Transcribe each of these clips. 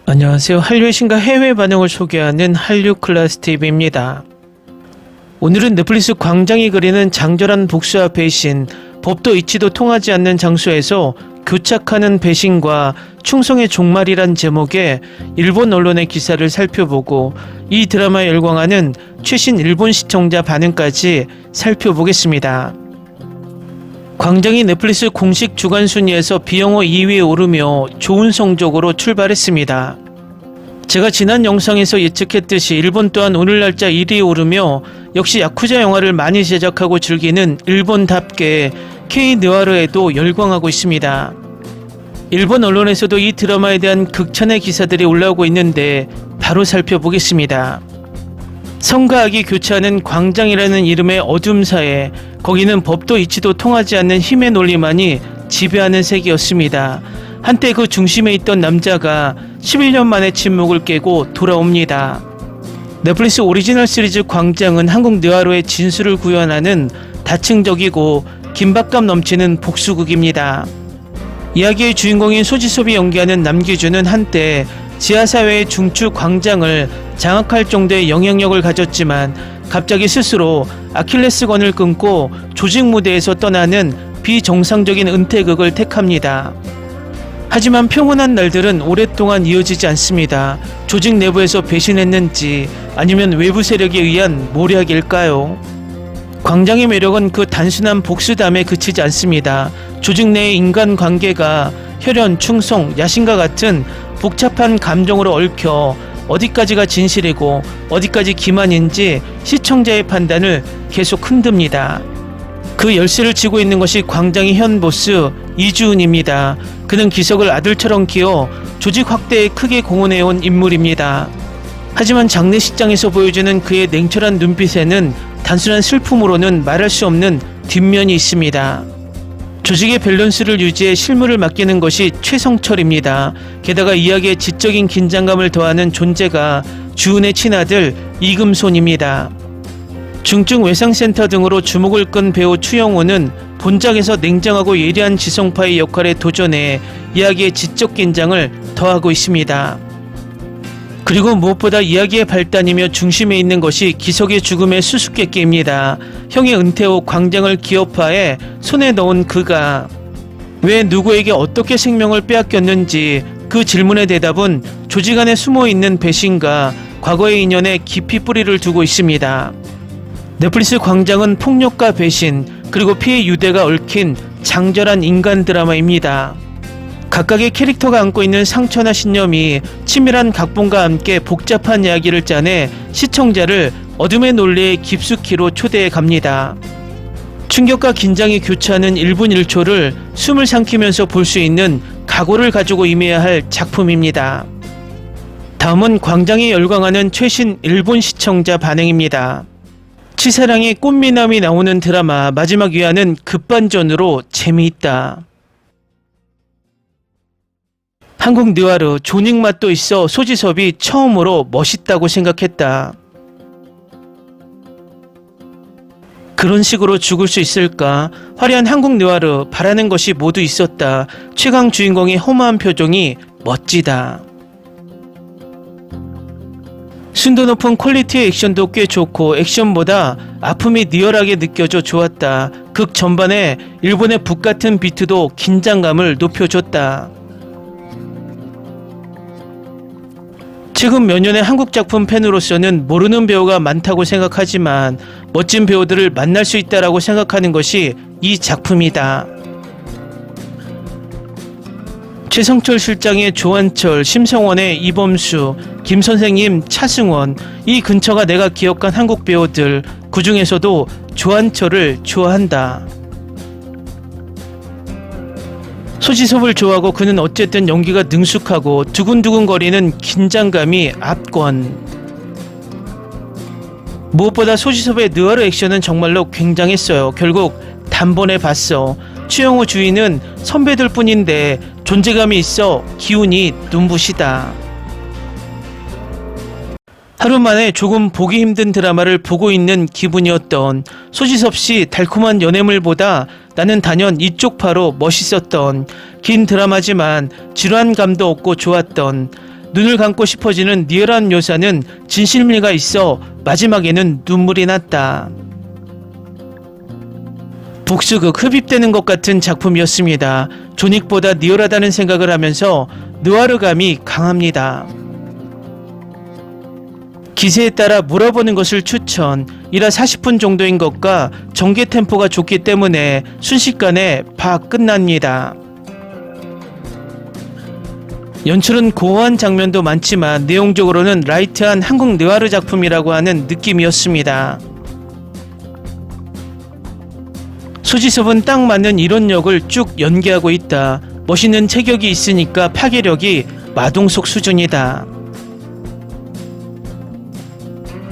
안녕하세요. 한류의 신과 해외 반응을 소개하는 한류 클래스 TV입니다. 오늘은 넷플릭스 광장이 그리는 장절한 복수와 배신, 법도 이치도 통하지 않는 장소에서 교착하는 배신과 충성의 종말이란 제목의 일본 언론의 기사를 살펴보고 이 드라마에 열광하는 최신 일본 시청자 반응까지 살펴보겠습니다. 광장이 넷플릭스 공식 주간 순위에서 비영어 2위에 오르며 좋은 성적으로 출발했습니다. 제가 지난 영상에서 예측했듯이 일본 또한 오늘 날짜 1위에 오르며 역시 야쿠자 영화를 많이 제작하고 즐기는 일본답게 K-느와르에도 열광하고 있습니다. 일본 언론에서도 이 드라마에 대한 극찬의 기사들이 올라오고 있는데 바로 살펴보겠습니다. 성과 악이 교차하는 광장이라는 이름의 어둠사에 거기는 법도 이치도 통하지 않는 힘의 논리만이 지배하는 세계였습니다. 한때 그 중심에 있던 남자가 11년 만에 침묵을 깨고 돌아옵니다. 넷플릭스 오리지널 시리즈 광장은 한국 느와르의 진수를 구현하는 다층적이고 긴박감 넘치는 복수극입니다. 이야기의 주인공인 소지섭이 연기하는 남기준은 한때 지하사회의 중추 광장을 장악할 정도의 영향력을 가졌지만 갑자기 스스로 아킬레스건을 끊고 조직 무대에서 떠나는 비정상적인 은퇴극을 택합니다. 하지만 평온한 날들은 오랫동안 이어지지 않습니다. 조직 내부에서 배신했는지 아니면 외부 세력에 의한 모략일까요? 광장의 매력은 그 단순한 복수담에 그치지 않습니다. 조직 내의 인간관계가 혈연, 충성, 야심과 같은 복잡한 감정으로 얽혀 어디까지가 진실이고 어디까지 기만인지 시청자의 판단을 계속 흔듭니다. 그 열쇠를 쥐고 있는 것이 광장의 현 보스 이주은입니다. 그는 기석을 아들처럼 키워 조직 확대에 크게 공헌해온 인물입니다. 하지만 장례식장에서 보여주는 그의 냉철한 눈빛에는 단순한 슬픔으로는 말할 수 없는 뒷면이 있습니다. 조직의 밸런스를 유지해 실무를 맡기는 것이 최성철입니다. 게다가 이야기에 지적인 긴장감을 더하는 존재가 주은의 친아들 이금손입니다. 중증 외상센터 등으로 주목을 끈 배우 추영호는 본작에서 냉정하고 예리한 지성파의 역할에 도전해 이야기의 지적 긴장을 더하고 있습니다. 그리고 무엇보다 이야기의 발단이며 중심에 있는 것이 기석의 죽음의 수수께끼입니다. 형의 은퇴 후 광장을 기업화해 손에 넣은 그가 왜 누구에게 어떻게 생명을 빼앗겼는지 그 질문의 대답은 조직 안에 숨어있는 배신과 과거의 인연에 깊이 뿌리를 두고 있습니다. 넷플릭스 광장은 폭력과 배신 그리고 피해 유대가 얽힌 장절한 인간 드라마입니다. 각각의 캐릭터가 안고 있는 상처나 신념이 치밀한 각본과 함께 복잡한 이야기를 짜내 시청자를 어둠의 논리에 깊숙이로 초대해 갑니다. 충격과 긴장이 교차하는 1분 1초를 숨을 삼키면서 볼 수 있는 각오를 가지고 임해야 할 작품입니다. 다음은 광장에 열광하는 최신 일본 시청자 반응입니다. 치사랑의 꽃미남이 나오는 드라마 마지막 위안은 급반전으로 재미있다. 한국 느와르 조닉 맛도 있어 소지섭이 처음으로 멋있다고 생각했다. 그런 식으로 죽을 수 있을까? 화려한 한국 느와르 바라는 것이 모두 있었다. 최강 주인공의 허무한 표정이 멋지다. 순도 높은 퀄리티의 액션도 꽤 좋고 액션보다 아픔이 리얼하게 느껴져 좋았다. 극 전반에 일본의 북 같은 비트도 긴장감을 높여줬다. 최근 몇 년의 한국 작품 팬으로서는 모르는 배우가 많다고 생각하지만 멋진 배우들을 만날 수 있다라고 생각하는 것이 이 작품이다. 최성철 실장의 조한철, 심성원의 이범수, 김선생님 차승원, 이 근처가 내가 기억한 한국 배우들, 그 중에서도 조한철을 좋아한다. 소지섭을 좋아하고 그는 어쨌든 연기가 능숙하고 두근두근거리는 긴장감이 압권. 무엇보다 소지섭의 느와르 액션은 정말로 굉장했어요. 결국 단번에 봤어. 추영호 주인은 선배들 뿐인데 존재감이 있어 기운이 눈부시다. 하루 만에 조금 보기 힘든 드라마를 보고 있는 기분이었던 소지섭 씨 달콤한 연애물보다 나는 단연 이쪽 파로 멋있었던 긴 드라마지만 지루한 감도 없고 좋았던 눈을 감고 싶어지는 리얼한 묘사는 진실미가 있어 마지막에는 눈물이 났다. 복수극 흡입되는 것 같은 작품이었습니다. 존윅보다 리얼하다는 생각을 하면서 느와르감이 강합니다. 기세에 따라 몰아보는 것을 추천. 1화 40분 정도인 것과 전개 템포가 좋기 때문에 순식간에 봐 끝납니다. 연출은 고어한 장면도 많지만 내용적으로는 라이트한 한국 느와르 작품이라고 하는 느낌이었습니다. 소지섭은 딱 맞는 이론력을 쭉 연기하고 있다. 멋있는 체격이 있으니까 파괴력이 마동석 수준이다.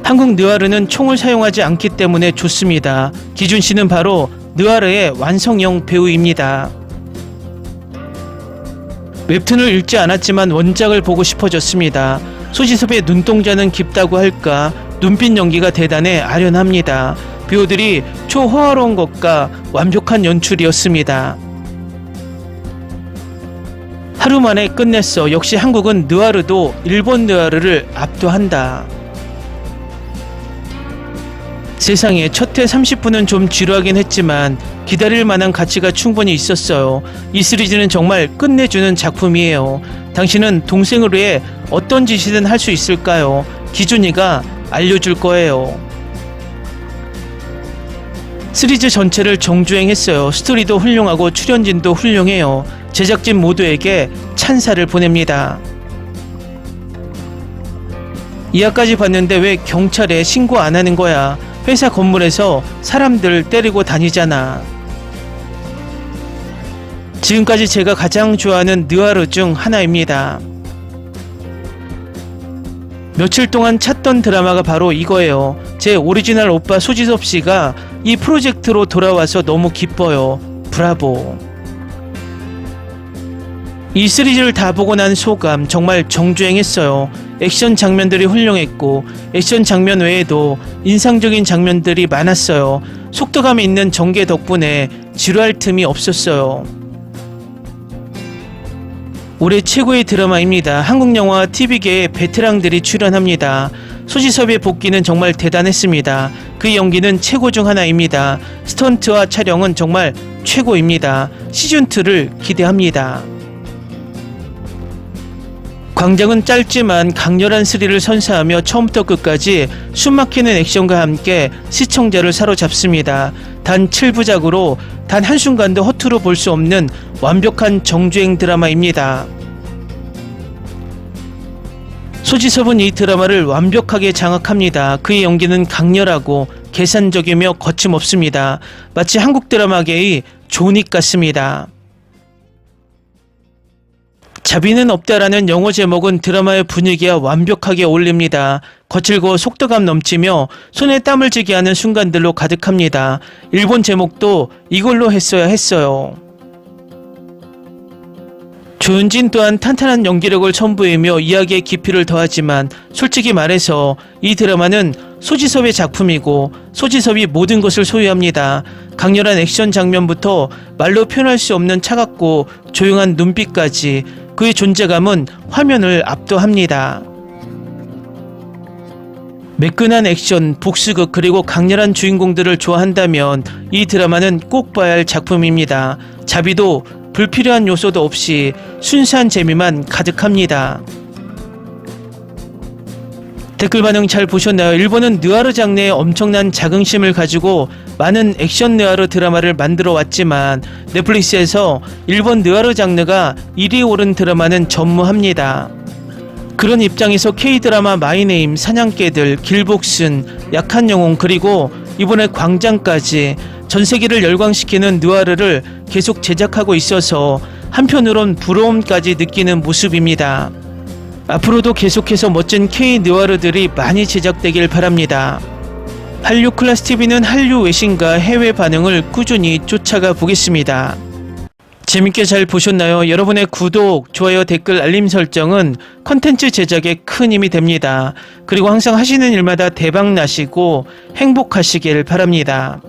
한국 느와르는 총을 사용하지 않기 때문에 좋습니다. 기준 씨는 바로 느와르의 완성형 배우입니다. 웹툰을 읽지 않았지만 원작을 보고 싶어졌습니다. 소지섭의 눈동자는 깊다고 할까, 눈빛 연기가 대단해 아련합니다. 배우들이 초호화로운 것과 완벽한 연출이었습니다. 하루 만에 끝냈어. 역시 한국은 느와르도 일본 느와르를 압도한다. 세상에, 첫 회 30분은 좀 지루하긴 했지만 기다릴 만한 가치가 충분히 있었어요. 이 시리즈는 정말 끝내주는 작품이에요. 당신은 동생을 위해 어떤 짓이든 할 수 있을까요? 기준이가 알려줄 거예요. 시리즈 전체를 정주행했어요. 스토리도 훌륭하고 출연진도 훌륭해요. 제작진 모두에게 찬사를 보냅니다. 2화까지 봤는데 왜 경찰에 신고 안 하는 거야? 회사 건물에서 사람들 때리고 다니잖아. 지금까지 제가 가장 좋아하는 느와르 중 하나입니다. 며칠 동안 찾던 드라마가 바로 이거예요. 제 오리지널 오빠 소지섭 씨가 이 프로젝트로 돌아와서 너무 기뻐요. 브라보. 이 시리즈를 다 보고 난 소감, 정말 정주행했어요. 액션 장면들이 훌륭했고 액션 장면 외에도 인상적인 장면들이 많았어요. 속도감 있는 전개 덕분에 지루할 틈이 없었어요. 올해 최고의 드라마입니다. 한국 영화 TV계의 베테랑들이 출연합니다. 소지섭의 복귀는 정말 대단했습니다. 그 연기는 최고 중 하나입니다. 스턴트와 촬영은 정말 최고입니다. 시즌2를 기대합니다. 광장은 짧지만 강렬한 스릴을 선사하며 처음부터 끝까지 숨막히는 액션과 함께 시청자를 사로잡습니다. 단 7부작으로 단 한순간도 허투루 볼 수 없는 완벽한 정주행 드라마입니다. 소지섭은 이 드라마를 완벽하게 장악합니다. 그의 연기는 강렬하고 계산적이며 거침없습니다. 마치 한국 드라마계의 존윅 같습니다. 자비는 없다라는 영어 제목은 드라마의 분위기와 완벽하게 어울립니다. 거칠고 속도감 넘치며 손에 땀을 쥐게 하는 순간들로 가득합니다. 일본 제목도 이걸로 했어야 했어요. 조윤진 또한 탄탄한 연기력을 선보이며 이야기의 깊이를 더하지만 솔직히 말해서 이 드라마는 소지섭의 작품이고 소지섭이 모든 것을 소유합니다. 강렬한 액션 장면부터 말로 표현할 수 없는 차갑고 조용한 눈빛까지 그의 존재감은 화면을 압도합니다. 매끈한 액션, 복수극 그리고 강렬한 주인공들을 좋아한다면 이 드라마는 꼭 봐야 할 작품입니다. 자비도 불필요한 요소도 없이 순수한 재미만 가득합니다. 댓글 반응 잘 보셨나요? 일본은 느와르 장르에 엄청난 자긍심을 가지고 많은 액션 느와르 드라마를 만들어 왔지만 넷플릭스에서 일본 느와르 장르가 1위에 오른 드라마는 전무합니다. 그런 입장에서 K드라마 마이네임, 사냥개들, 길복슨, 약한 영웅 그리고 이번에 광장까지 전세계를 열광시키는 느와르를 계속 제작하고 있어서 한편으론 부러움까지 느끼는 모습입니다. 앞으로도 계속해서 멋진 K 느와르들이 많이 제작되길 바랍니다. 한류 클래스 TV는 한류 외신과 해외 반응을 꾸준히 쫓아가 보겠습니다. 재밌게 잘 보셨나요? 여러분의 구독, 좋아요, 댓글, 알림 설정은 컨텐츠 제작에 큰 힘이 됩니다. 그리고 항상 하시는 일마다 대박 나시고 행복하시길 바랍니다.